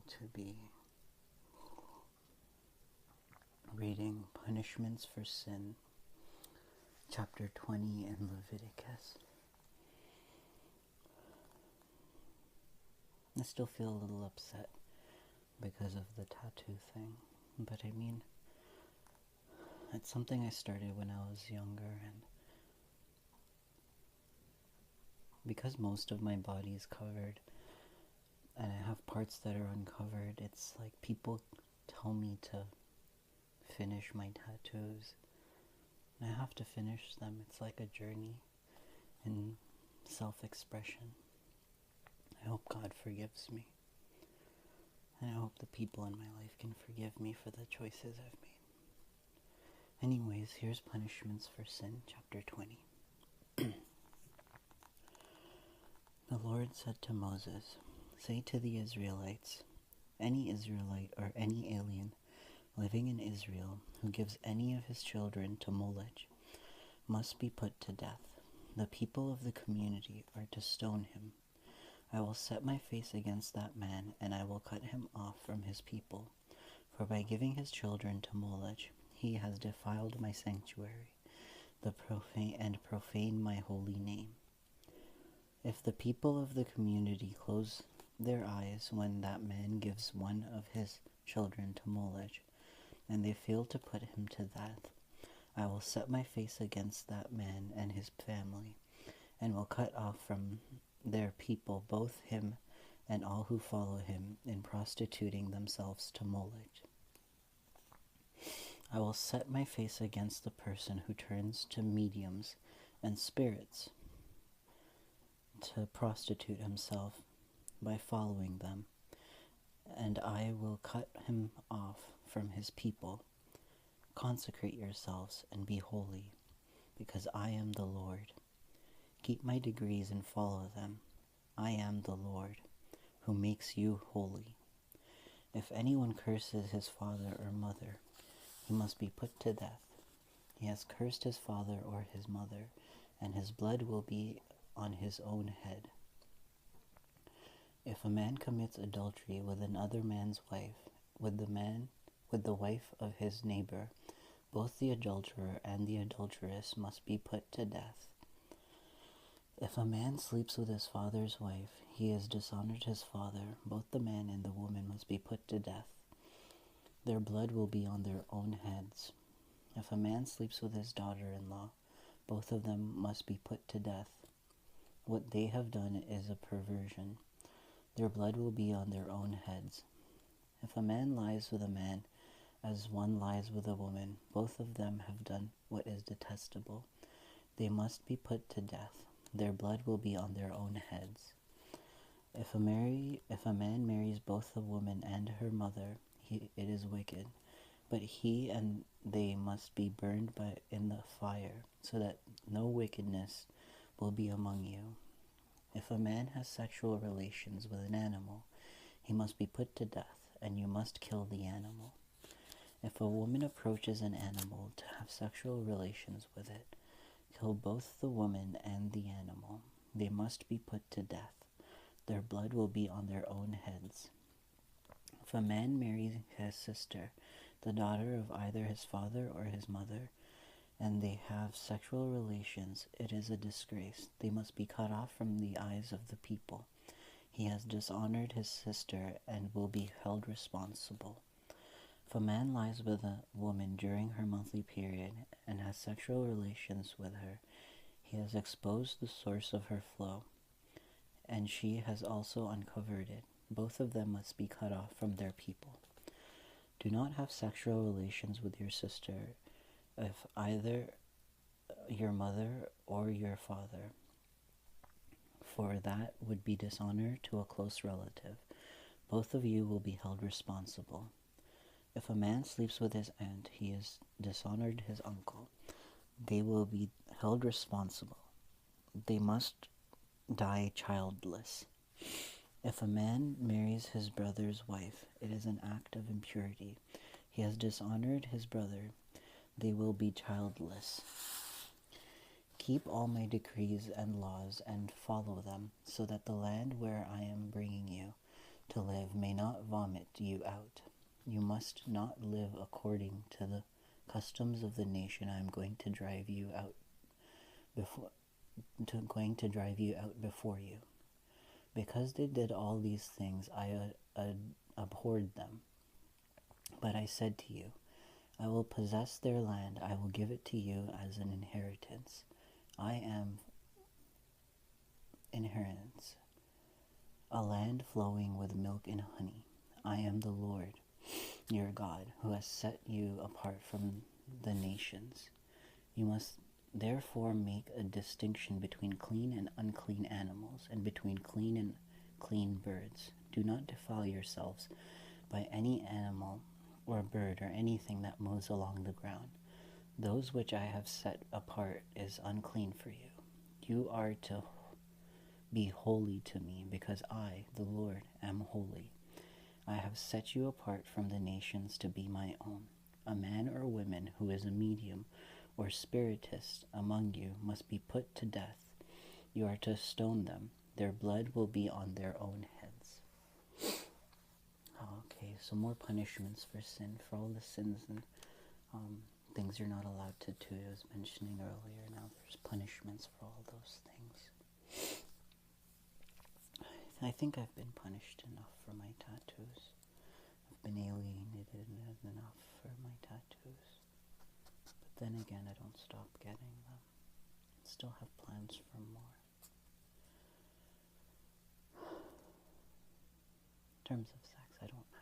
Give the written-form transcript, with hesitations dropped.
to be reading Punishments for Sin, chapter 20 in Leviticus. I still feel a little upset because of the tattoo thing, but I mean, it's something I started when I was younger, and because most of my body is covered and I have parts that are uncovered, it's like people tell me to finish my tattoos. I have to finish them. It's like a journey in self-expression. I hope God forgives me. And I hope the people in my life can forgive me for the choices I've made. Anyways, here's Punishments for Sin, chapter 20. The Lord said to Moses, "Say to the Israelites, any Israelite or any alien living in Israel who gives any of his children to Molech must be put to death. The people of the community are to stone him. I will set my face against that man, and I will cut him off from his people. For by giving his children to Molech, he has defiled my sanctuary, and profaned my holy name. If the people of the community close their eyes when that man gives one of his children to Molech, and they fail to put him to death, I will set my face against that man and his family, and will cut off from their people both him and all who follow him in prostituting themselves to Molech. I will set my face against the person who turns to mediums and spirits to prostitute himself by following them, and I will cut him off from his people. Consecrate yourselves and be holy, because I am the Lord. Keep my decrees and follow them. I am the Lord, who makes you holy. If anyone curses his father or mother, he must be put to death. He has cursed his father or his mother, and his blood will be on his own head. If a man commits adultery with another man's wife, with the wife of his neighbor, both the adulterer and the adulteress must be put to death. If a man sleeps with his father's wife, he has dishonored his father. Both the man and the woman must be put to death. Their blood will be on their own heads. If a man sleeps with his daughter-in-law, both of them must be put to death. What they have done is a perversion. Their blood will be on their own heads. If a man lies with a man as one lies with a woman, both of them have done what is detestable. They must be put to death. Their blood will be on their own heads. If a man marries both the woman and her mother, it is wicked. But he and they must be burned in the fire, so that no wickedness will be among you. If a man has sexual relations with an animal, he must be put to death, and you must kill the animal. If a woman approaches an animal to have sexual relations with it, kill both the woman and the animal. They must be put to death. Their blood will be on their own heads. If a man marries his sister, the daughter of either his father or his mother, and they have sexual relations, it is a disgrace. They must be cut off from the eyes of the people. He has dishonored his sister and will be held responsible. If a man lies with a woman during her monthly period and has sexual relations with her, he has exposed the source of her flow, and she has also uncovered it. Both of them must be cut off from their people. Do not have sexual relations with your sister if either your mother or your father, for that would be dishonor to a close relative. Both of you will be held responsible. If a man sleeps with his aunt, he has dishonored his uncle. They will be held responsible. They must die childless. If a man marries his brother's wife, it is an act of impurity. He has dishonored his brother. They will be childless. Keep all my decrees and laws and follow them, so that the land where I am bringing you to live may not vomit you out. You must not live according to the customs of the nation I am going to drive you out before you. Because they did all these things, I abhorred them. But I said to you, I will possess their land, I will give it to you as an inheritance. I am inheritance, a land flowing with milk and honey. I am the Lord, your God, who has set you apart from the nations. You must therefore make a distinction between clean and unclean animals, and between clean and clean birds. Do not defile yourselves by any animal or bird or anything that moves along the ground. Those which I have set apart is unclean for you. You are to be holy to me, because I, the Lord, am holy. I have set you apart from the nations to be my own. A man or woman who is a medium or spiritist among you must be put to death. You are to stone them. Their blood will be on their own heads. Okay, so more punishments for sin, for all the sins and things you're not allowed to do. I was mentioning earlier, now there's punishments for all those things. I think I've been punished enough for my tattoos. I've been alienated enough for my tattoos. But then again, I don't stop getting them. I still have plans for more. In terms of sex, I don't